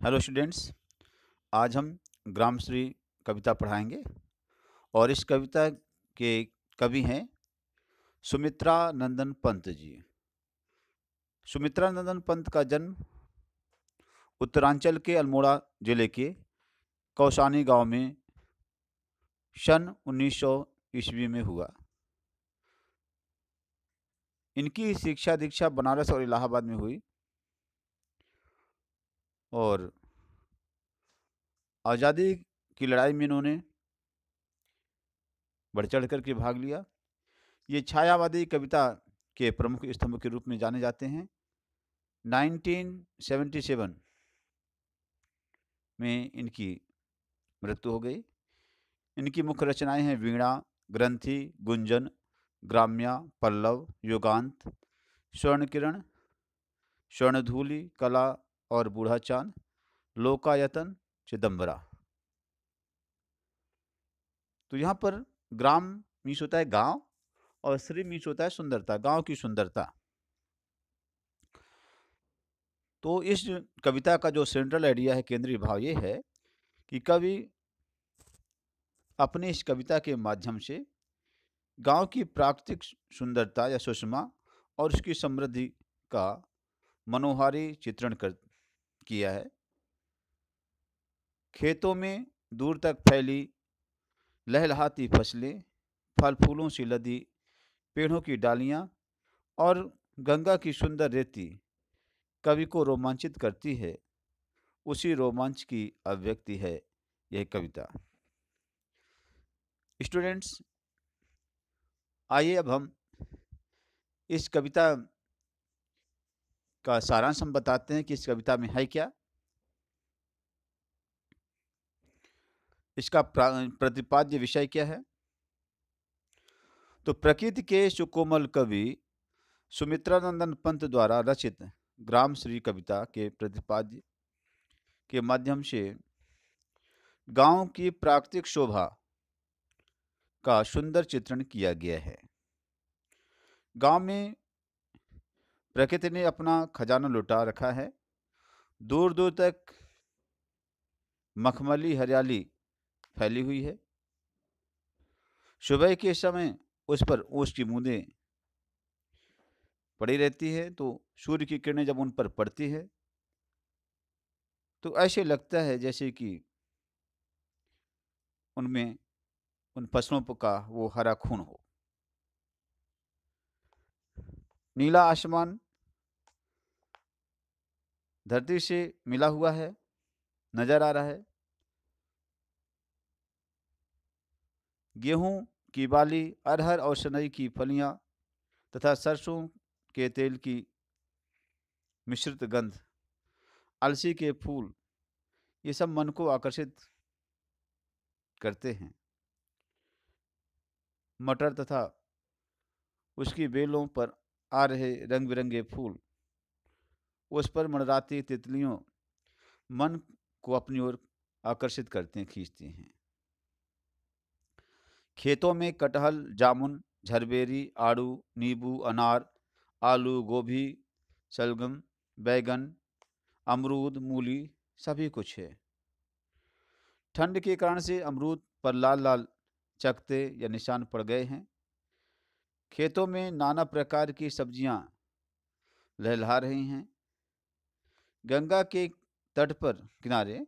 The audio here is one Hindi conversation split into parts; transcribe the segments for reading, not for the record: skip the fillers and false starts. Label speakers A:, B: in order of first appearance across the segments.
A: Hello students. आज हम ग्रामश्री कविता पढ़ाएंगे और इस कविता के कवि हैं सुमित्रा नंदन पंत जी। सुमित्रा नंदन पंत का जन्म उत्तरांचल के अल्मोड़ा जिले के कौसानी गांव में सन 1900 ईस्वी में हुआ। इनकी शिक्षा दीक्षा बनारस और इलाहाबाद में हुई और आज़ादी की लड़ाई में इन्होंने बढ़ चढ़ कर के भाग लिया। ये छायावादी कविता के प्रमुख स्तंभ के रूप में जाने जाते हैं। 1977 में इनकी मृत्यु हो गई। इनकी मुख्य रचनाएं हैं वीणा, ग्रंथि, गुंजन, ग्राम्या, पल्लव, युगांत, स्वर्ण किरण, स्वर्णधूलि, कला और बूढ़ा चांद, लोकायतन, चिदम्बरा। तो यहाँ पर ग्राम मीन्स होता है गांव और श्री मीन्स होता है सुंदरता, गांव की सुंदरता। तो इस कविता का जो सेंट्रल आइडिया है, केंद्रीय भाव ये है कि कवि अपनी इस कविता के माध्यम से गांव की प्राकृतिक सुंदरता या सुषमा और उसकी समृद्धि का मनोहारी चित्रण कर किया है। खेतों में दूर तक फैली लहलहाती फसलें, फल फूलों से लदी पेड़ों की डालियां और गंगा की सुंदर रेती कवि को रोमांचित करती है। उसी रोमांच की अभिव्यक्ति है यह कविता। स्टूडेंट्स, आइए अब हम इस कविता का सारांश हम बताते हैं कि इस कविता में है क्या। इसका प्रतिपाद्य विषय क्या है। तो प्रकृति के सुकोमल कवि सुमित्रानंदन पंत द्वारा रचित ग्राम श्री कविता के प्रतिपाद्य के माध्यम से गांव की प्राकृतिक शोभा का सुंदर चित्रण किया गया है। गांव में प्रकृति ने अपना खजाना लुटा रखा है। दूर दूर तक मखमली हरियाली फैली हुई है। सुबह के समय उस पर ओस की बूंदें पड़ी रहती है, तो सूर्य की किरणें जब उन पर पड़ती है तो ऐसे लगता है जैसे कि उनमें उन फसलों का वो हरा खून हो। नीला आसमान धरती से मिला हुआ है, नजर आ रहा है। गेहूं की बाली, अरहर और सनई की फलियां तथा सरसों के तेल की मिश्रित गंध, अलसी के फूल, ये सब मन को आकर्षित करते हैं। मटर तथा उसकी बेलों पर आ रहे रंग बिरंगे फूल, उस पर मंडराती तितलियों मन को अपनी ओर आकर्षित करते हैं, खींचती हैं। खेतों में कटहल, जामुन, झरबेरी, आड़ू, नींबू, अनार, आलू, गोभी, शलगम, बैगन, अमरूद, मूली सभी कुछ है। ठंड के कारण से अमरूद पर लाल लाल चकते या निशान पड़ गए हैं। खेतों में नाना प्रकार की सब्जियां लहलहा रही हैं। गंगा के तट पर किनारे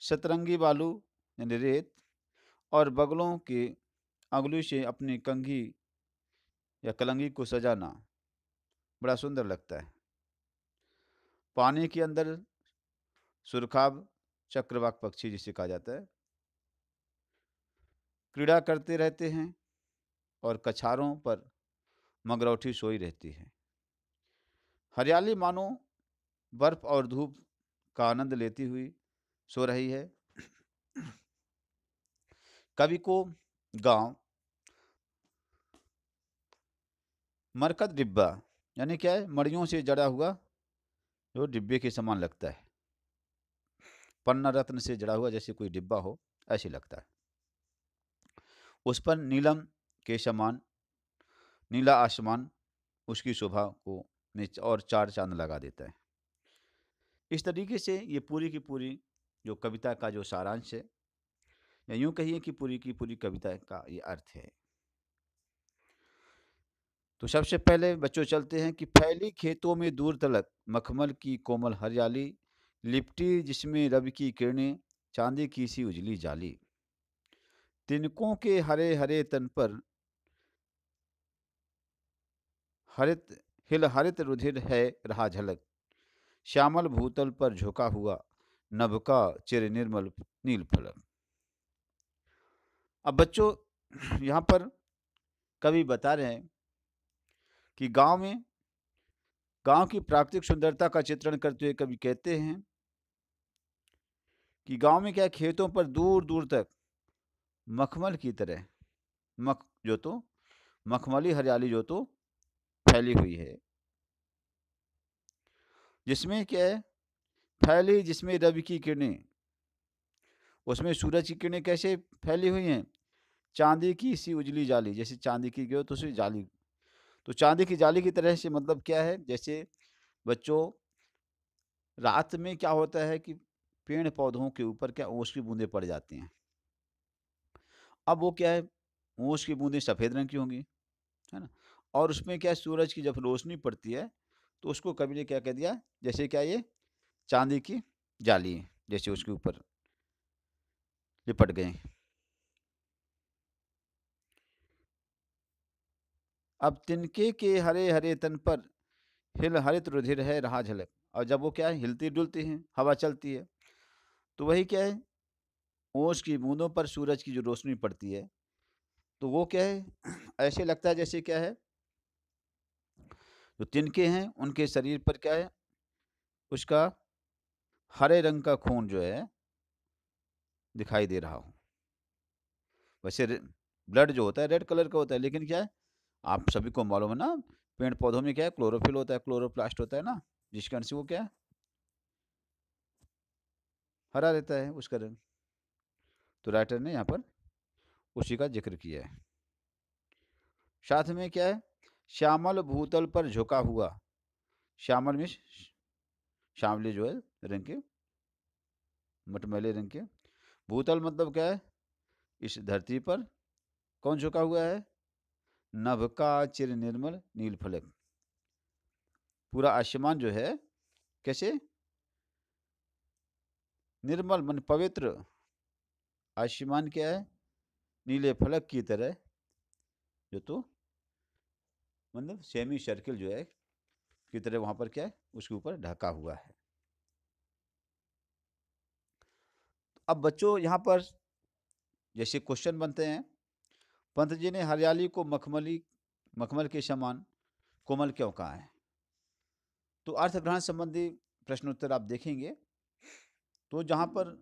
A: सतरंगी बालू यानी रेत और बगलों के अंगुली से अपनी कंघी या कलंगी को सजाना बड़ा सुंदर लगता है। पानी के अंदर सुरखाब चक्रवाक पक्षी जिसे कहा जाता है क्रीड़ा करते रहते हैं और कछारों पर मगरौठी सोई रहती है। हरियाली मानो बर्फ और धूप का आनंद लेती हुई सो रही है। कवि को गांव मरकत डिब्बा यानी क्या है, मड़ियों से जड़ा हुआ जो डिब्बे के समान लगता है, पन्ना रत्न से जड़ा हुआ जैसे कोई डिब्बा हो ऐसे लगता है। उस पर नीलम के समान नीला आसमान उसकी शोभा को और चार चांद लगा देता है। इस तरीके से ये पूरी की पूरी जो कविता का जो सारांश है, या यूँ कहिए कि पूरी की पूरी कविता का ये अर्थ है। तो सबसे पहले बच्चों चलते हैं कि फैली खेतों में दूर तलक मखमल की कोमल हरियाली, लिपटी जिसमें रवि की किरणें, चांदी की सी उजली जाली। तिनकों के हरे हरे तन पर हरित हिल हरित रुधिर है रहा झलक, श्यामल भूतल पर झुका हुआ नभ का चिर निर्मल नील फलक। अब बच्चों यहाँ पर कवि बता रहे हैं कि गांव की प्राकृतिक सुंदरता का चित्रण करते हुए कवि कहते हैं कि गांव में क्या है, खेतों पर दूर दूर तक मखमल की तरह मख जो तो मखमली हरियाली जो तो फैली हुई है, जिसमें क्या है, फैली जिसमें रवि की किरणें, उसमें सूरज की किरणें कैसे फैली हुई हैं, चांदी की सी उजली जाली, जैसे चांदी की गयो तो उसी जाली, तो चांदी की जाली की तरह से मतलब क्या है, जैसे बच्चों रात में क्या होता है कि पेड़ पौधों के ऊपर क्या ओस की बूंदें पड़ जाती हैं। अब वो क्या है, ओस की बूंदें सफ़ेद रंग की होंगी, है ना, और उसमें क्या है, सूरज की जब रोशनी पड़ती है तो उसको कवि ने क्या कह दिया, जैसे क्या ये चांदी की जाली है, जैसे उसके ऊपर लिपट गए। अब तिनके के हरे हरे तन पर हिल हरित रुधिर है रहा झलक, और जब वो क्या है हिलती डुलती हैं, हवा चलती है, तो वही क्या है, ओस की बूंदों पर सूरज की जो रोशनी पड़ती है, तो वो क्या है ऐसे लगता है जैसे क्या है, जो तिनके हैं उनके शरीर पर क्या है, उसका हरे रंग का खून जो है दिखाई दे रहा हो। वैसे ब्लड जो होता है रेड कलर का होता है, लेकिन क्या है, आप सभी को मालूम है ना, पेड़ पौधों में क्या है, क्लोरोफिल होता है, क्लोरोप्लास्ट होता है ना, जिसके कारण से वो क्या है, हरा रहता है उसका रंग। तो राइटर ने यहाँ पर उसी का जिक्र किया है। साथ में क्या है, श्यामल भूतल पर झुका हुआ, श्यामल में श्यामले जो है रंग के, मटमैले रंग के, भूतल मतलब क्या है, इस धरती पर कौन झुका हुआ है, नभ का चिर निर्मल नील फलक, पूरा आसमान जो है कैसे निर्मल मन पवित्र आसमान क्या है, नीले फलक की तरह जो तो मतलब सेमी सर्किल जो है की तरह वहां पर क्या है, उसके ऊपर ढका हुआ है। अब बच्चों यहाँ पर जैसे क्वेश्चन बनते हैं, पंत जी ने हरियाली को मखमल के समान कोमल क्यों कहा है, तो अर्थ ग्रहण संबंधी प्रश्नोत्तर आप देखेंगे, तो जहाँ पर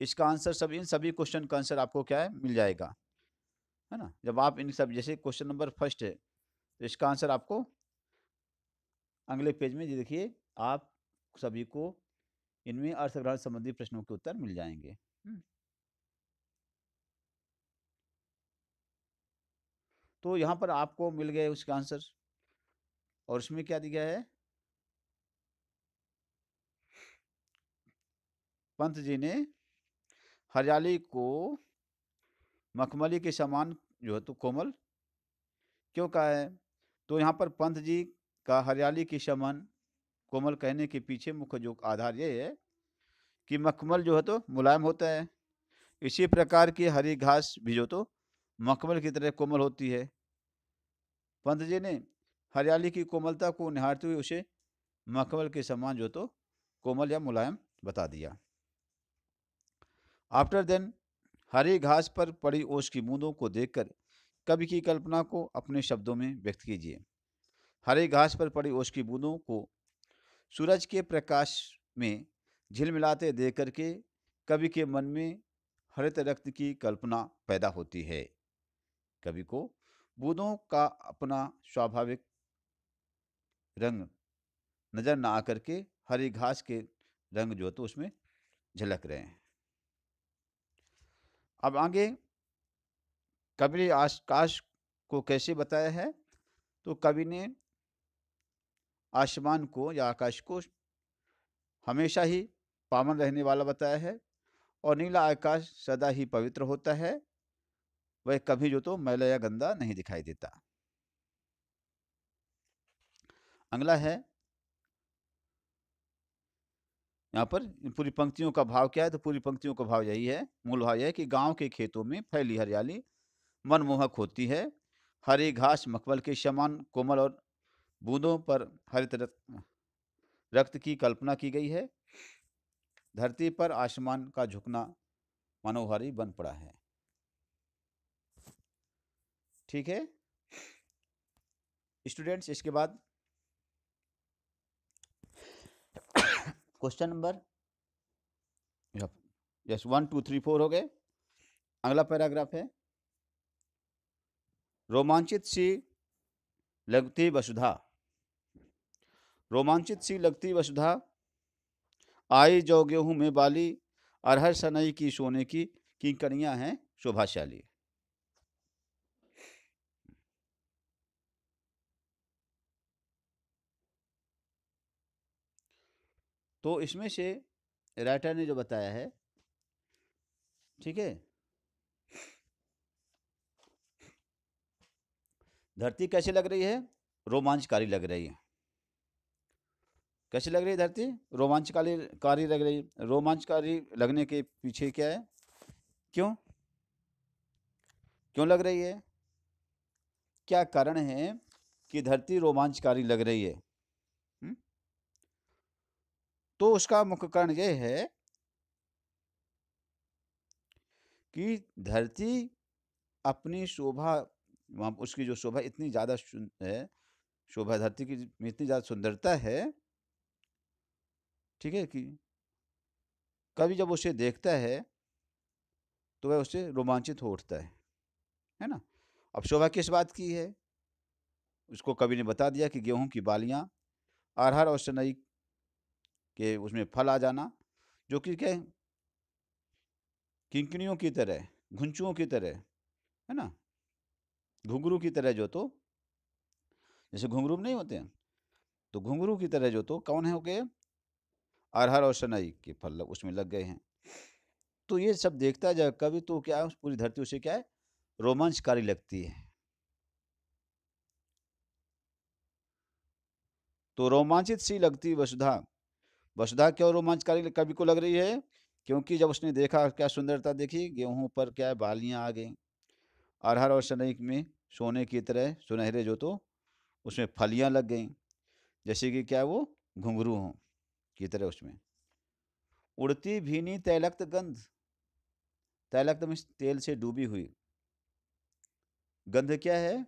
A: इसका आंसर सब इन सभी क्वेश्चन का आंसर आपको क्या है मिल जाएगा, है ना, जब आप इन सब जैसे क्वेश्चन नंबर फर्स्ट है तो इसका आंसर आपको अगले पेज में ये देखिए, आप सभी को इनमें अर्थग्रहण संबंधी प्रश्नों के उत्तर मिल जाएंगे। तो यहाँ पर आपको मिल गए उसके आंसर, और उसमें क्या दिया है, पंत जी ने हरियाली को मखमली के समान जो है तो कोमल क्यों कहा है, तो यहाँ पर पंत जी का हरियाली के समान कोमल कहने के पीछे मुख्य जो आधार ये है कि मखमल जो है तो मुलायम होता है, इसी प्रकार की हरी घास भी जो तो मखमल की तरह कोमल होती है। पंत जी ने हरियाली की कोमलता को निहारते हुए उसे मखमल के समान जो तो कोमल या मुलायम बता दिया। आफ्टर देन हरी घास पर पड़ी ओस की बूंदों को देखकर कवि की कल्पना को अपने शब्दों में व्यक्त कीजिए। हरी घास पर पड़ी ओस की बूंदों को सूरज के प्रकाश में झिलमिलाते देख करके कवि के मन में हरित रक्त की कल्पना पैदा होती है। कवि को बूंदों का अपना स्वाभाविक रंग नजर ना आकर के हरी घास के रंग जो तो उसमें झलक रहे हैं। अब आगे कवि ने आकाश को कैसे बताया है, तो कवि ने आसमान को या आकाश को हमेशा ही पावन रहने वाला बताया है, और नीला आकाश सदा ही पवित्र होता है, वह कभी जो तो मैला या गंदा नहीं दिखाई देता। अगला है, यहाँ पर पूरी पंक्तियों का भाव क्या है, तो पूरी पंक्तियों का भाव यही है, मूल भाव यह है कि गांव के खेतों में फैली हरियाली मनमोहक होती है। हरी घास मखमल के समान कोमल और बूंदों पर हरित रक्त की कल्पना की गई है। धरती पर आसमान का झुकना मनोहारी बन पड़ा है। ठीक है स्टूडेंट्स, इसके बाद क्वेश्चन नंबर यस 1 2 3 4 हो गए। अगला पैराग्राफ है, रोमांचित सी लगती वसुधा। रोमांचित सी लगती वसुधा, आई जो गेहूं में बाली, अरहर सनई की सोने की किंकरियां हैं शोभाशाली। तो इसमें से राइटर ने जो बताया है, ठीक है, धरती कैसे लग रही है, रोमांचकारी लग रही है। कैसे लग रही है धरती, रोमांचकारी कारी लग रही है। रोमांचकारी लगने के पीछे क्या है, क्यों क्यों लग रही है, क्या कारण है कि धरती रोमांचकारी लग रही है? हुँ? तो उसका मुख्य कारण यह है कि धरती अपनी शोभा, वहाँ उसकी जो शोभा इतनी ज़्यादा है, शोभा धरती की में इतनी ज़्यादा सुंदरता है, ठीक है, कि कवि जब उसे देखता है तो वह उससे रोमांचित हो उठता है ना? अब शोभा किस बात की है? उसको कवि ने बता दिया कि गेहूँ की बालियाँ, अरहर और सनई के उसमें फल आ जाना, जो कि क्या है, किंकिणियों की तरह, घुंचुओं की तरह, है ना? घुंघरू की तरह जो तो, जैसे घुंघरू नहीं होते हैं, तो घुंघरू की तरह जो तो कौन है हो गए, अरहर और सनई के फल उसमें लग गए हैं। तो ये सब देखता जाए कवि, तो क्या है, पूरी धरती उसे क्या है, रोमांचकारी लगती है। तो रोमांचित सी लगती वसुधा, वसुधा क्यों रोमांचकारी कवि को लग रही है, क्योंकि जब उसने देखा, क्या सुंदरता देखी, गेहूं पर क्या है, बालियां आ गई, अरहर और सनई में सोने की तरह सुनहरे जो तो उसमें फलियां लग गईं, जैसे कि क्या है, वो घुंघरू हों की तरह उसमें। उड़ती भीनी तैलक्त गंध, तैलक्त में तेल से डूबी हुई गंध क्या है,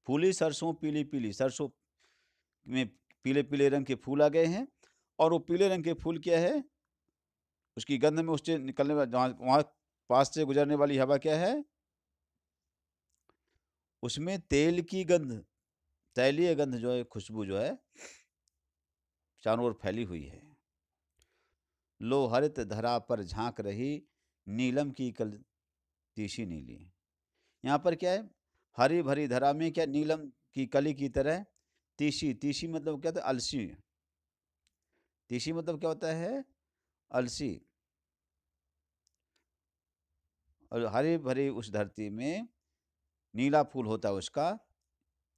A: फूली सरसों, पीली पीली सरसों में पीले पीले रंग के फूल आ गए हैं, और वो पीले रंग के फूल क्या है, उसकी गंध में उससे निकलने वाला, जहाँ वहाँ पास से गुजरने वाली हवा क्या है, उसमें तेल की गंध, तैलीय गंध जो है, खुशबू जो है चारों ओर फैली हुई है। लो हरित धरा पर झांक रही, नीलम की कल तीसी नीली। यहाँ पर क्या है, हरी भरी धरा में क्या, नीलम की कली की तरह, तीसी, तीसी मतलब क्या था, अलसी, तीसी मतलब क्या होता है, अलसी। और हरी भरी उस धरती में नीला फूल होता है उसका,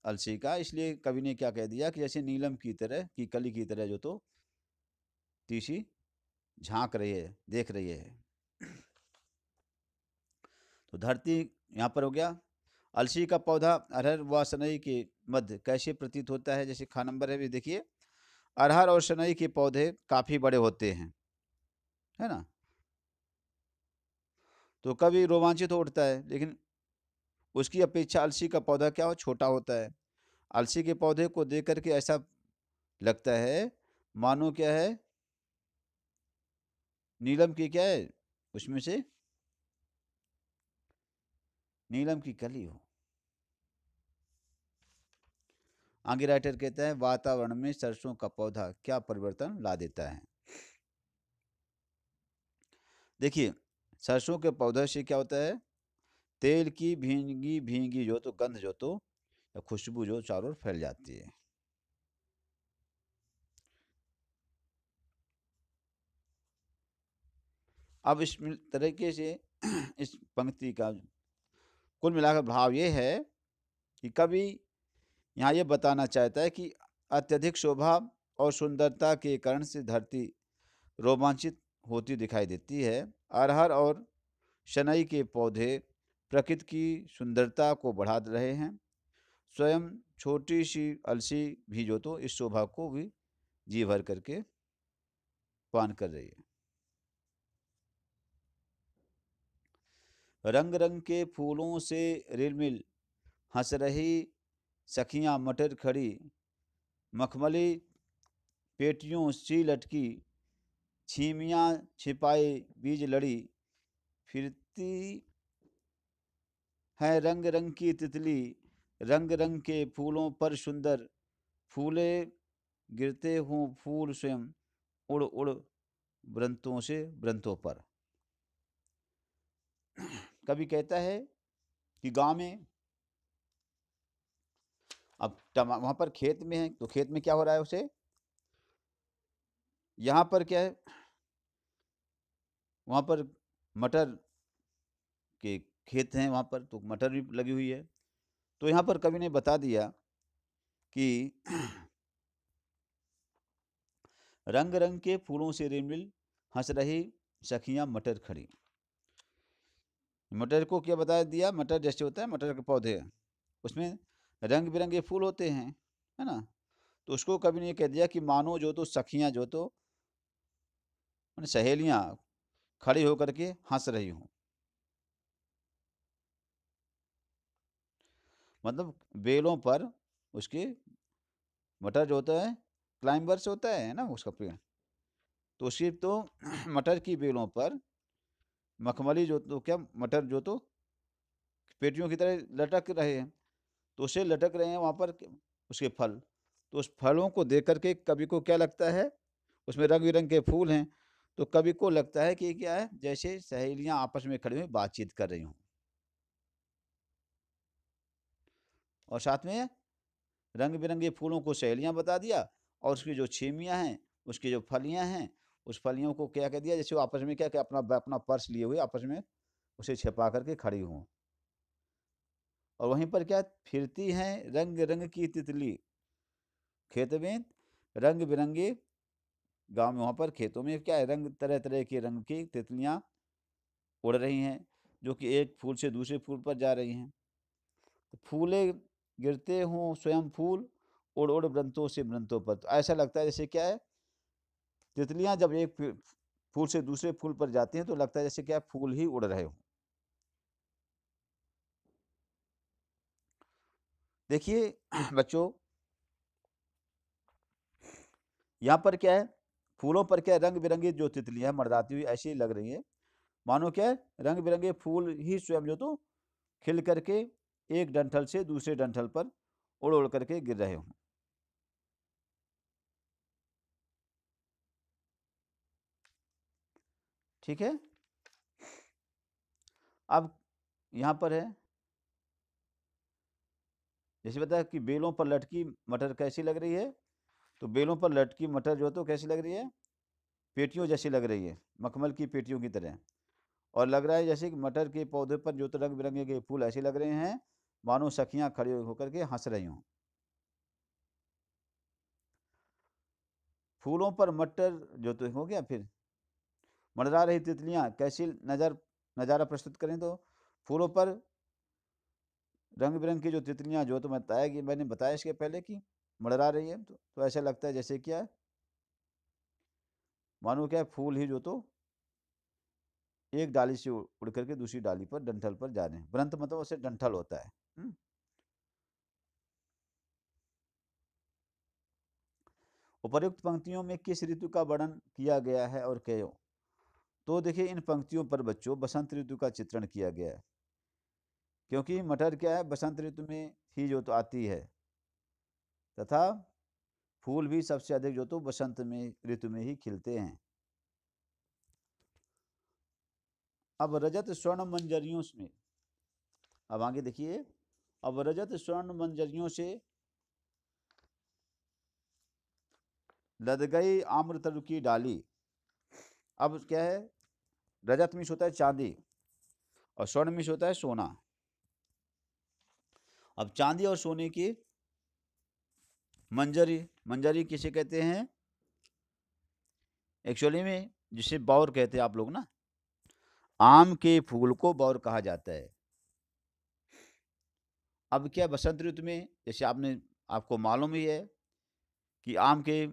A: अलसी का, इसलिए कवि ने क्या कह दिया कि जैसे नीलम की तरह की कली की तरह जो तो तीसी झांक रही है, देख रही है। तो धरती यहाँ पर हो गया। अलसी का पौधा अरहर व सनई के मध्य कैसे प्रतीत होता है, जैसे खा नंबर है भी देखिए, अरहर और सनई के पौधे काफी बड़े होते हैं, है ना? तो कभी रोमांचित हो उठता है, लेकिन उसकी अपेक्षा अलसी का पौधा क्या हो, छोटा होता है। अलसी के पौधे को देख करके ऐसा लगता है मानो क्या है, नीलम की क्या है, उसमें से नीलम की कली हो। आगे राइटर कहता है, वातावरण में सरसों का पौधा क्या परिवर्तन ला देता है। देखिए, सरसों के पौधे से क्या होता है, तेल की भींगी भींगी जो तो गंध जो तो, या खुशबू जो चारों ओर फैल जाती है। अब इस तरीके से इस पंक्ति का कुल मिलाकर भाव ये है कि कवि यहाँ ये बताना चाहता है कि अत्यधिक शोभा और सुंदरता के कारण से धरती रोमांचित होती दिखाई देती है। अरहर और शनई के पौधे प्रकृति की सुंदरता को बढ़ा रहे हैं। स्वयं छोटी सी अलसी भी जो तो इस शोभा को भी जी भर करके पान कर रही है। रंग रंग के फूलों से रिलमिल हंस रही सखियां मटर खड़ी, मखमली पेटियों सी लटकी, छीमियाँ छिपाए बीज लड़ी, फिरती है रंग रंग की तितली, रंग रंग के फूलों पर सुंदर फूले गिरते हों फूल स्वयं उड़ उड़ वृंतों से वृंतों पर। कवि कहता है कि गांव में अब वहां पर खेत में है, तो खेत में क्या हो रहा है उसे, यहाँ पर क्या है, वहाँ पर मटर के खेत हैं, वहाँ पर तो मटर भी लगी हुई है। तो यहाँ पर कवि ने बता दिया कि रंग रंग के फूलों से रिलमिल हंस रही सखियां मटर खड़ी। मटर को क्या बता दिया, मटर जैसे होता है मटर के पौधे, उसमें रंग बिरंगे फूल होते हैं, है ना। तो उसको कवि ने कह दिया कि मानो जो तो सखियां जो तो सहेलियां खड़ी होकर के हंस रही हों। मतलब बेलों पर उसके, मटर जो होता है क्लाइंबर्स होता है ना उसका पेड़, तो सिर्फ तो मटर की बेलों पर मखमली जो तो क्या मटर जो तो पेटियों की तरह लटक रहे हैं, तो उसे लटक रहे हैं वहाँ पर उसके फल। तो उस फलों को देख करके कवि को क्या लगता है, उसमें रंग बिरंग के फूल हैं, तो कवि को लगता है कि क्या है, जैसे सहेलियां आपस में खड़ी हुई बातचीत कर रही हों, और साथ में रंग बिरंगे फूलों को सहेलियां बता दिया, और उसकी जो छेमियां हैं, उसकी जो फलियां हैं, उस फलियों को क्या कह दिया, जैसे वो आपस में क्या क्या अपना अपना पर्स लिए हुए आपस में उसे छिपा करके खड़ी हों। और वहीं पर क्या फिरती हैं रंग रंग की तितली, खेत में रंग बिरंगे, गांव में वहाँ पर खेतों में क्या है, रंग तरह तरह के रंग की तितलियाँ उड़ रही हैं, जो कि एक फूल से दूसरे फूल पर जा रही हैं। तो फूले गिरते हों स्वयं फूल उड़ उड़ वृंतों से वृंतों पर। तो ऐसा लगता है जैसे क्या है, तितलियाँ जब एक फूल से दूसरे फूल पर जाती हैं तो लगता है जैसे क्या फूल ही उड़ रहे हों। देखिए बच्चों, यहाँ पर क्या है, फूलों पर क्या रंग बिरंगी जो तितलियां मंडराती हुई ऐसी लग रही है, मानो क्या है, रंग बिरंगे फूल ही स्वयं जो तो खिल करके एक डंठल से दूसरे डंठल पर उड़ उड़ करके गिर रहे हों। ठीक है। अब यहाँ पर है, जैसे बताया कि बेलों पर लटकी मटर कैसी लग रही है, तो बेलों पर लटकी मटर जो तो कैसी लग रही है, पेटियों जैसी लग रही है, मखमल की पेटियों की तरह। और लग रहा है जैसे कि मटर के पौधे पर जो तो रंग बिरंगे के फूल ऐसे लग रहे हैं, मानो सखियां खड़ी होकर के हंस रही हों। फूलों पर मटर जो तो हो गया, फिर मंडरा रही तितलियां कैसी नज़ारा प्रस्तुत करें, तो फूलों पर रंग बिरंग की जो तितलियां जो तो बताया कि मैंने बताया इसके पहले कि मंडरा रही है, तो ऐसा लगता है जैसे क्या है, मानो क्या है, फूल ही जो तो एक डाली से उड़ करके दूसरी डाली पर डंठल पर जा रहे हैं। वृंत मतलब उसे डंठल होता है। उपर्युक्त पंक्तियों में किस ऋतु का वर्णन किया गया है और क्यों? तो देखिए इन पंक्तियों पर बच्चों बसंत ऋतु का चित्रण किया गया है, क्योंकि मटर क्या है बसंत ऋतु में ही जो तो आती है, तथा फूल भी सबसे अधिक जो तो बसंत में ऋतु में ही खिलते हैं। अब रजत स्वर्ण मंजरियों में, अब आगे देखिए, अब रजत स्वर्ण मंजरियों से लद गई आम्रतरु की डाली। अब क्या है, रजत मीन्स होता है चांदी, और स्वर्ण मीन्स होता है सोना। अब चांदी और सोने की मंजरी, मंजरी किसे कहते हैं? एक्चुअली में जिसे बौर कहते हैं आप लोग ना, आम के फूल को बौर कहा जाता है। अब क्या बसंत ऋतु में, जैसे आपको मालूम ही है कि आम के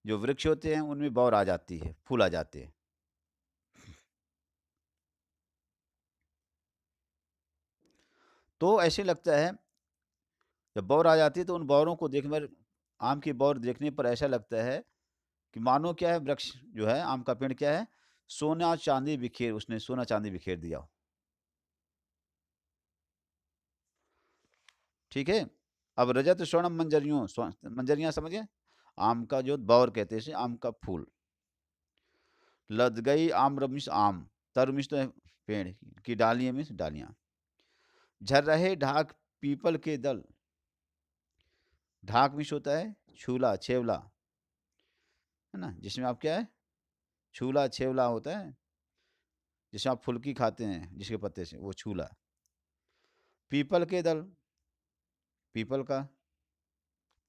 A: जो वृक्ष होते हैं उनमें बौर आ जाती है, फूल आ जाते हैं। तो ऐसे लगता है जब बौर आ जाती है तो उन बौरों को देखकर, आम की बौर देखने पर ऐसा लगता है कि मानो क्या है, वृक्ष जो है आम का पेड़ क्या है, सोना चांदी बिखेर, उसने सोना चांदी बिखेर दिया हो। ठीक है। अब रजत स्वर्ण मंजरियों, मंजरियां समझिए, आम का जो बौर कहते हैं इसे, आम का फूल। लद गई आम रमिस आम, तरमिस तो है पेड़ की डालियां, मिस डालियां। झर रहे ढाक पीपल के दल, ढाक मिस होता है छूला छेवला, है ना, जिसमें आप क्या है, छूला छेवला होता है, जिसमें आप फुल्की खाते हैं जिसके पत्ते से, वो छूला। पीपल के दल, पीपल का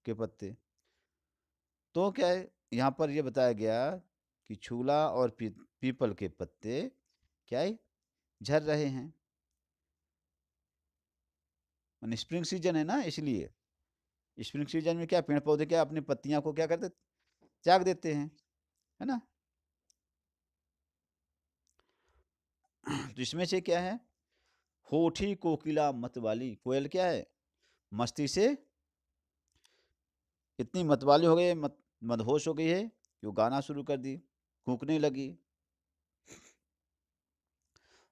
A: के पत्ते। तो क्या है, यहाँ पर ये बताया गया कि छूला और पीपल के पत्ते क्या है, झर रहे हैं। स्प्रिंग सीजन है ना, इसलिए स्प्रिंग सीजन में क्या, पेड़ पौधे क्या अपनी पत्तियां को क्या करते, त्याग देते हैं, है ना। तो इसमें से क्या है, होठी कोकिला मतवाली, कोयल क्या है, मस्ती से इतनी मतवाली हो गई, मदहोश हो गई है कि वो गाना शुरू कर दी, कूकने लगी।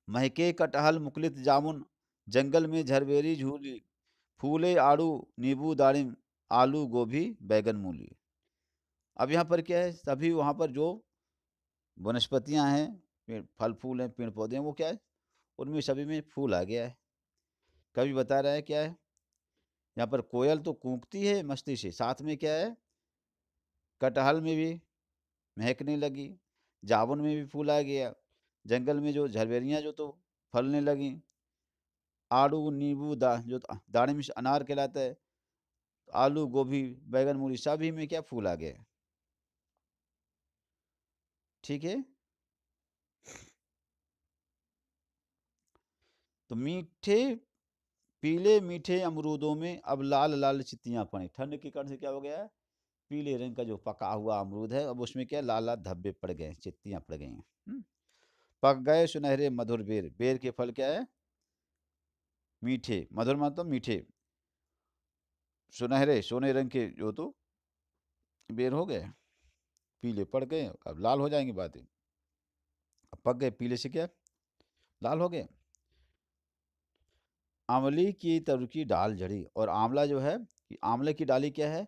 A: महके कटहल मुकलित जामुन, जंगल में झरबेरी झूली, फूले आड़ू नींबू दाड़िम, आलू गोभी बैगन मूली। अब यहाँ पर क्या है, सभी वहाँ पर जो वनस्पतियाँ हैं, फल फूल हैं, पेड़ पौधे हैं, वो क्या है, उनमें सभी में फूल आ गया है। कवि बता रहा है क्या है, यहाँ पर कोयल तो कूकती है मस्ती से, साथ में क्या है, कटहल में भी महकने लगी, जामुन में भी फूल आ गया, जंगल में जो झरबेरियाँ जो तो फलने लगी, आड़ू नींबू जो दाढ़ी में अनार कहलाता है, आलू गोभी बैगन मूली सभी में क्या फूल आ गए। ठीक है। तो मीठे पीले मीठे अमरूदों में अब लाल लाल चित्तियां पड़ी, ठंड के कारण से क्या हो गया है, पीले रंग का जो पका हुआ अमरूद है अब उसमें क्या लाल लाल धब्बे पड़ गए, चित्तियां पड़ गई हैं। पक गए सुनहरे मधुर बेर, बेर के फल क्या है, मीठे, मधुर मतलब मीठे, सुनहरे सोने रंग के जो तो बेर हो गए, पीले पड़ गए, अब लाल हो जाएंगे बातें। अब पक गए, पीले से क्या लाल हो गए। आंवली की तरु की डाल झड़ी, और आंवला जो है, कि आंवले की डाली क्या है,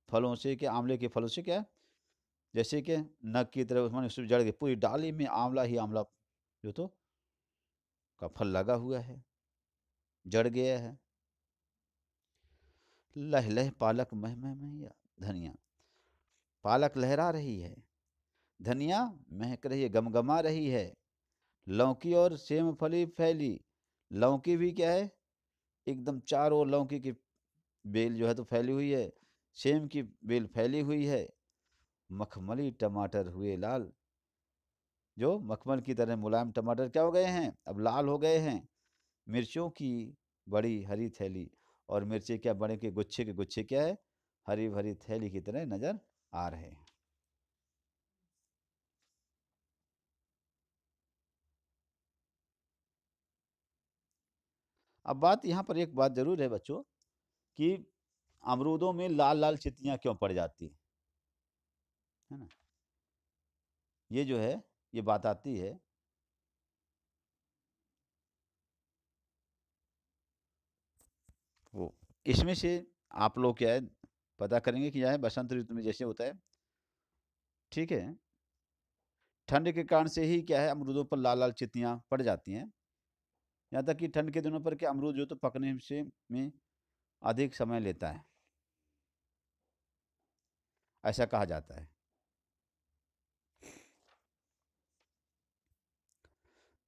A: फलों से क्या, आंवले के फलों से क्या, जैसे कि नग की तरह उसमें उसमें जड़ गई, पूरी डाली में आंवला ही आंवला जो तो का फल लगा हुआ है, जड़ गया है। लह लह पालक मह मह मैया, धनिया, पालक लहरा रही है, धनिया महक रही है, गमगमा रही है। लौकी और सेम फली फैली, लौकी भी क्या है, एकदम चारों ओर लौकी की बेल जो है तो फैली हुई है, सेम की बेल फैली हुई है। मखमली टमाटर हुए लाल, जो मखमल की तरह मुलायम टमाटर क्या हो गए हैं, अब लाल हो गए हैं। मिर्चों की बड़ी हरी थैली, और मिर्ची क्या, बड़े के गुच्छे क्या है, हरी भरी थैली की तरह नजर आ रहे हैं। अब बात यहाँ पर एक बात जरूर है बच्चों, कि अमरूदों में लाल लाल चित्तियां क्यों पड़ जाती है ना, ये जो है ये बात आती है। वो इसमें से आप लोग क्या है पता करेंगे कि यह है बसंत ऋतु में जैसे होता है, ठीक है, ठंड के कारण से ही क्या है अमरूदों पर लाल लाल चित्तियां पड़ जाती हैं। यहाँ तक कि ठंड के दिनों पर क्या अमरूद जो तो पकने से में अधिक समय लेता है, ऐसा कहा जाता है।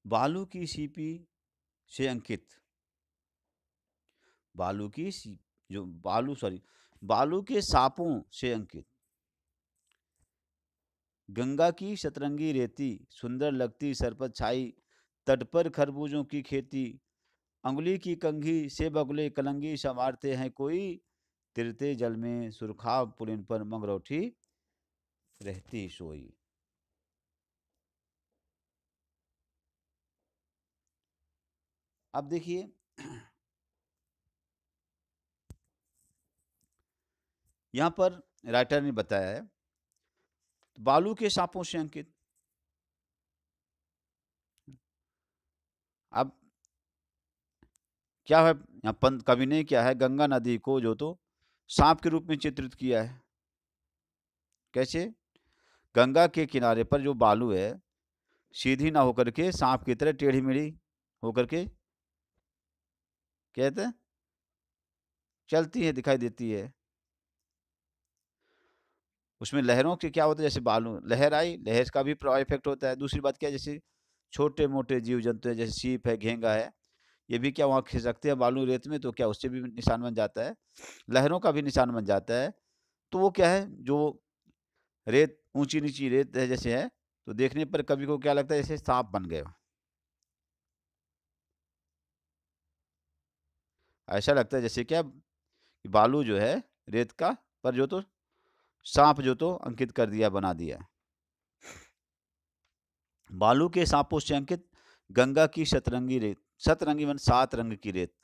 A: बालू की सीपी से अंकित, बालू की सी जो बालू सॉरी बालू के सांपों से अंकित, गंगा की सतरंगी रेती, सुंदर लगती सरपत छाई, तट पर खरबूजों की खेती, अंगुली की कंघी से बगुले कलंगी संवारते हैं कोई, तिरते जल में सुरखाब पुलिन पर मंगरौठी रहती सोई। अब देखिए यहाँ पर राइटर ने बताया है बालू के सांपों से अंकित। अब क्या है, यहाँ पंत कवि ने क्या है, गंगा नदी को जो तो सांप के रूप में चित्रित किया है। कैसे? गंगा के किनारे पर जो बालू है सीधी ना होकर के सांप की तरह टेढ़ी मेढ़ी होकर के कहते हैं चलती है, दिखाई देती है। उसमें लहरों के क्या होता है, जैसे बालू लहर आई, लहर का भी प्रभाव इफेक्ट होता है। दूसरी बात क्या है, जैसे छोटे मोटे जीव जंतु है, जैसे सीप है, घेंगा है, ये भी क्या वहाँ खिसकते हैं बालू रेत में, तो क्या उससे भी निशान बन जाता है, लहरों का भी निशान बन जाता है। तो वो क्या है, जो रेत ऊंची नीची रेत है जैसे है, तो देखने पर कभी को क्या लगता है जैसे सांप बन गए हो। ऐसा लगता है जैसे क्या कि बालू जो है रेत का, पर जो तो सांप जो तो अंकित कर दिया, बना दिया। बालू के सांपों से अंकित गंगा की सतरंगी रेत, सतरंगी मन 7 रंग की रेत।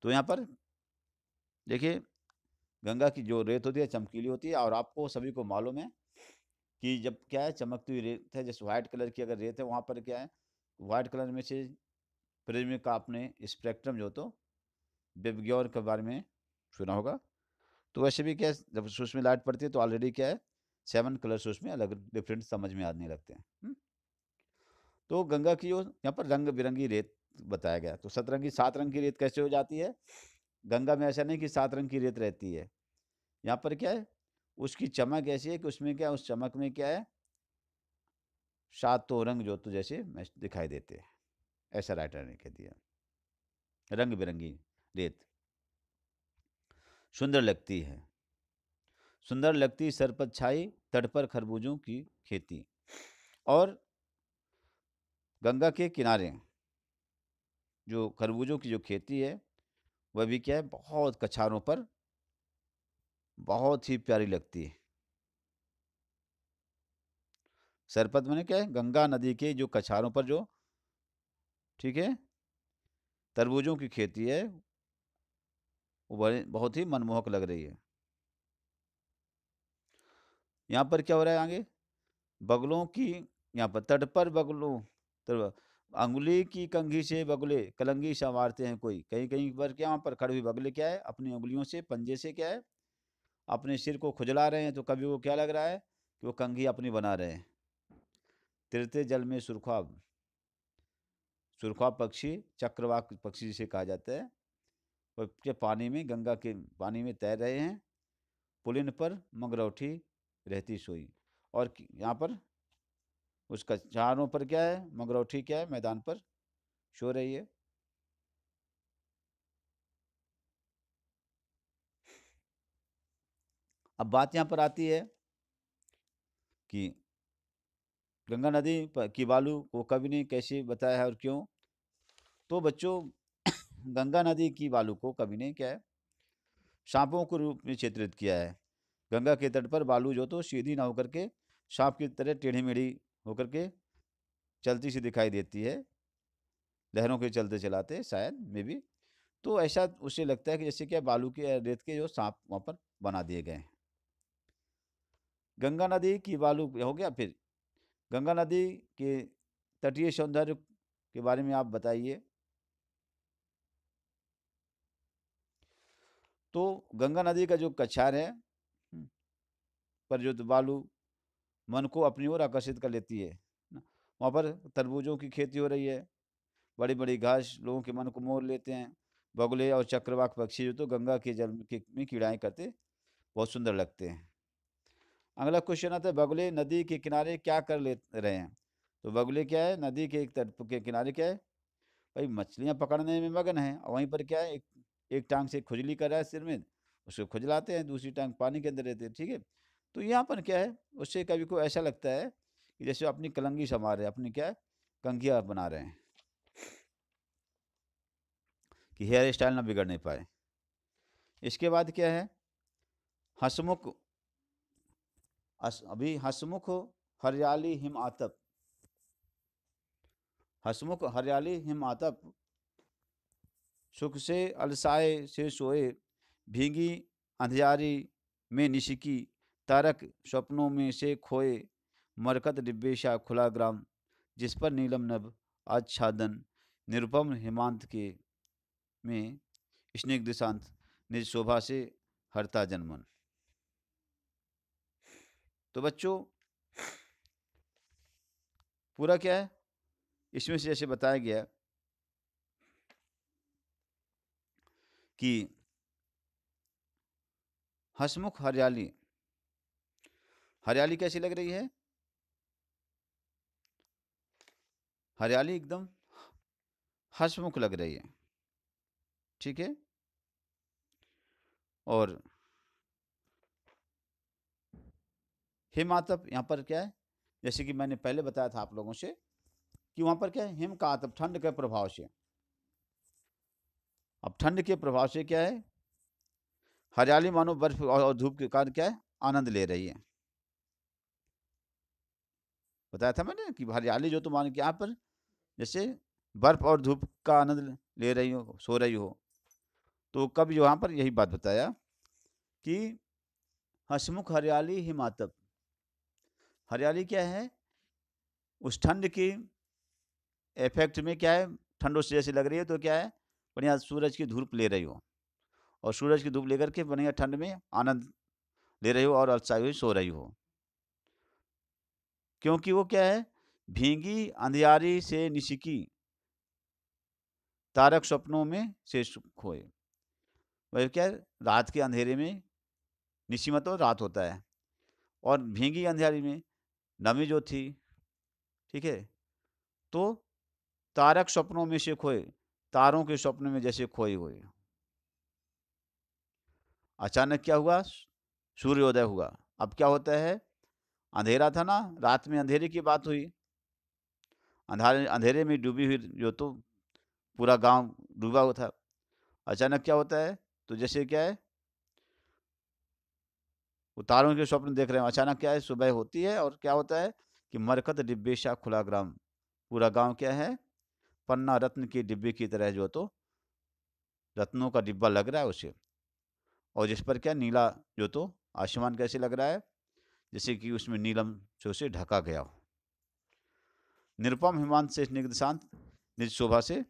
A: तो यहाँ पर देखिए गंगा की जो रेत होती है चमकीली होती है, और आपको सभी को मालूम है कि जब क्या है चमकती हुई रेत है, जैसे व्हाइट कलर की अगर रेत है वहाँ पर क्या है, व्हाइट कलर में से प्रिज्म का आपने स्पेक्ट्रम जो तो बेबग्योर के बारे में सुना होगा। तो वैसे भी क्या है, जब उसमें लाइट पड़ती है तो ऑलरेडी क्या है 7 कलर्स उसमें अलग डिफरेंट समझ में आने लगते हैं। तो गंगा की जो यहाँ पर रंग बिरंगी रेत बताया गया, तो सतरंगी 7 रंग की रेत कैसे हो जाती है? गंगा में ऐसा नहीं कि 7 रंग की रेत रहती है। यहाँ पर क्या है, उसकी चमक ऐसी है कि उसमें क्या, उस चमक में क्या है, सातों रंग जो तो जैसे दिखाई देते हैं, ऐसा राइटर ने कह दिया। रंग बिरंगी रेत सुंदर लगती है, सुंदर लगती सर पर छाई, तट पर खरबूजों की खेती। और गंगा के किनारे जो खरबूजों की जो खेती है वह भी क्या है, बहुत कछारों पर बहुत ही प्यारी लगती है। सरपत मैंने क्या है, गंगा नदी के जो कछारों पर जो, ठीक है, तरबूजों की खेती है, वो बहुत ही मनमोहक लग रही है। यहाँ पर क्या हो रहा है आगे, बगलों की, यहाँ पर तट पर बगलों, तो अंगुली की कंघी से बगले कलंगी संवारते हैं कोई, कहीं कहीं पर क्या, वहाँ पर खड़े हुए बगले क्या है अपनी उंगलियों से पंजे से क्या है अपने सिर को खुजला रहे हैं, तो कभी वो क्या लग रहा है कि वो कंघी अपनी बना रहे हैं। तिरते जल में सुरखा, सुरखा पक्षी चक्रवाक पक्षी जिसे कहा जाता है, वह के पानी में, गंगा के पानी में तैर रहे हैं, पुलिन पर मंगरौठी रहती सोई। और यहाँ पर उसका चारों पर क्या है, मंगरौठी क्या है मैदान पर सो रही है। अब बात यहाँ पर आती है कि गंगा नदी की बालू को कवि ने कैसे बताया है और क्यों। तो बच्चों गंगा नदी की बालू को कवि ने क्या है सांपों के रूप में चित्रित किया है। गंगा के तट पर बालू जो तो सीधी ना होकर के सांप की तरह टेढ़ी मेढ़ी होकर के चलती सी दिखाई देती है, लहरों के चलते चलाते शायद मे बी। तो ऐसा उसे लगता है कि जैसे क्या बालू के रेत के जो सांप वहाँ पर बना दिए गए हैं। गंगा नदी की बालू हो गया। फिर गंगा नदी के तटीय सौंदर्य के बारे में आप बताइए। तो गंगा नदी का जो कछार है पर जो बालू मन को अपनी ओर आकर्षित कर लेती है ना, वहाँ पर तरबूजों की खेती हो रही है, बड़ी बड़ी घास लोगों के मन को मोह लेते हैं, बगुले और चक्रवाक पक्षी जो तो गंगा के जल में कीड़ाएं करते बहुत सुंदर लगते हैं। अगला क्वेश्चन आता है, बगुले नदी के किनारे क्या कर ले रहे हैं? तो बगुले क्या है, नदी के एक तट के किनारे क्या है भाई, मछलियाँ पकड़ने में मगन है, और वहीं पर क्या है, एक एक टांग से खुजली कर रहा है सिर में, उसको खुजलाते हैं, दूसरी टांग पानी के अंदर रहती है, ठीक है। तो यहाँ पर क्या है, उससे कभी को ऐसा लगता है कि जैसे अपनी कलंगी संवार रहे हैं, अपनी क्या है, कंघिया बना रहे हैं, कि हेयर स्टाइल ना बिगड़ नहीं पाए। इसके बाद क्या है, हंसमुख, अभी हंसमुख हरियाली हिम आतप, हंसमुख हरियाली हिम आतप, सुख से अलसाए से सोए, भीगी अंधियारी में निशिकी, तारक स्वप्नों में से खोए, मरकत डिब्बेशा खुला ग्राम, जिस पर नीलम नभ आच्छादन, निरुपम हिमांत के में स्निग्ध शांत, निज शोभा से हरता जनमन। तो बच्चों पूरा क्या है, इसमें से जैसे बताया गया कि हंसमुख हरियाली, हरियाली कैसी लग रही है, हरियाली एकदम हंसमुख लग रही है, ठीक है। और हिम आतप यहाँ पर क्या है, जैसे कि मैंने पहले बताया था आप लोगों से कि वहाँ पर क्या है, हिम का आतप, ठंड के प्रभाव से। अब ठंड के प्रभाव से क्या है, हरियाली मानो बर्फ और धूप के कारण क्या है, आनंद ले रही है। बताया था मैंने कि हरियाली जो तो मान के यहाँ पर जैसे बर्फ और धूप का आनंद ले रही हो, सो रही हो। तो कब यहाँ पर यही बात बताया कि हंसमुख हरियाली हिमातप, हरियाली क्या है, उस ठंड की इफेक्ट में क्या है, ठंड उससे जैसे लग रही है तो क्या है, बढ़िया सूरज की धूप ले रही हो, और सूरज की धूप लेकर के बढ़िया ठंड में आनंद ले रही हो और अलसाई हुई सो रही हो। क्योंकि वो क्या है, भीगी अंधियारी से निशिकी, तारक स्वप्नों में से खोए। वह क्या है, रात के अंधेरे में, निशी मतलब रात होता है, और भीगी अंधियारी में नमी जो थी, ठीक है। तो तारक स्वप्नों में से खोए, तारों के स्वप्न में जैसे खोए हुए। अचानक क्या हुआ, सूर्योदय हुआ। अब क्या होता है, अंधेरा था ना, रात में अंधेरे की बात हुई, अंधारे अंधेरे में डूबी हुई जो तो पूरा गांव डूबा हुआ था। अचानक क्या होता है, तो जैसे क्या है, वो तारों के स्वप्न देख रहे हैं, अचानक क्या है, सुबह होती है, और क्या होता है कि मरकत डिब्बेशा खुला ग्राम, पूरा गांव क्या है, पन्ना रत्न के डिब्बे की तरह जो तो रत्नों का डिब्बा लग रहा है उसे, और जिस पर क्या नीला जो तो आसमान कैसे लग रहा है, जैसे कि उसमें नीलम से उसे ढका गया हो। निरुपम हिमांत से स्निग्ध शांत, निज शोभा से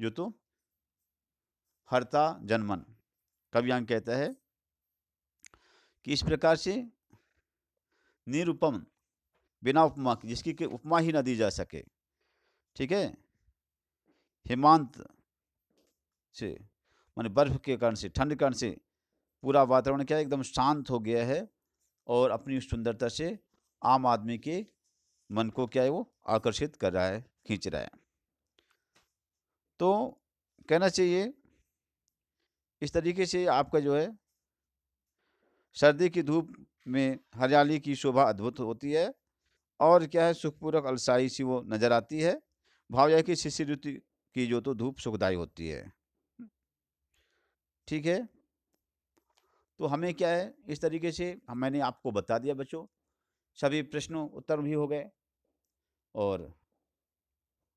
A: जो तो हरता जनमन। कवियांग कहता है कि इस प्रकार से निरुपम, बिना उपमा के, जिसकी कि उपमा ही न दी जा सके, ठीक है, हिमांत से माने बर्फ के कारण से, ठंड के कारण से पूरा वातावरण क्या है, एकदम शांत हो गया है, और अपनी सुंदरता से आम आदमी के मन को क्या है, वो आकर्षित कर रहा है, खींच रहा है। तो कहना चाहिए इस तरीके से आपका जो है, सर्दी की धूप में हरियाली की शोभा अद्भुत होती है, और क्या है, सुखपूर्वक अलसाई सी वो नजर आती है। भाव यह है कि शिशिर ऋतु की जो तो धूप सुखदाई होती है, ठीक है। तो हमें क्या है, इस तरीके से मैंने आपको बता दिया बच्चों, सभी प्रश्नों उत्तर भी हो गए, और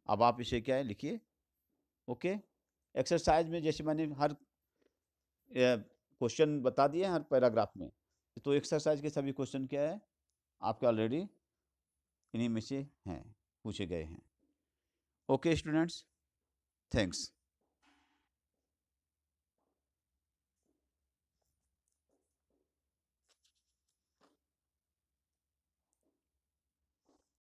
A: अब आप इसे क्या है, लिखिए। ओके, एक्सरसाइज में जैसे मैंने हर क्वेश्चन बता दिए हर पैराग्राफ में, तो एक्सरसाइज के सभी क्वेश्चन क्या है, आपके ऑलरेडी इन्हीं में से हैं, पूछे गए हैं। Okay students, thanks.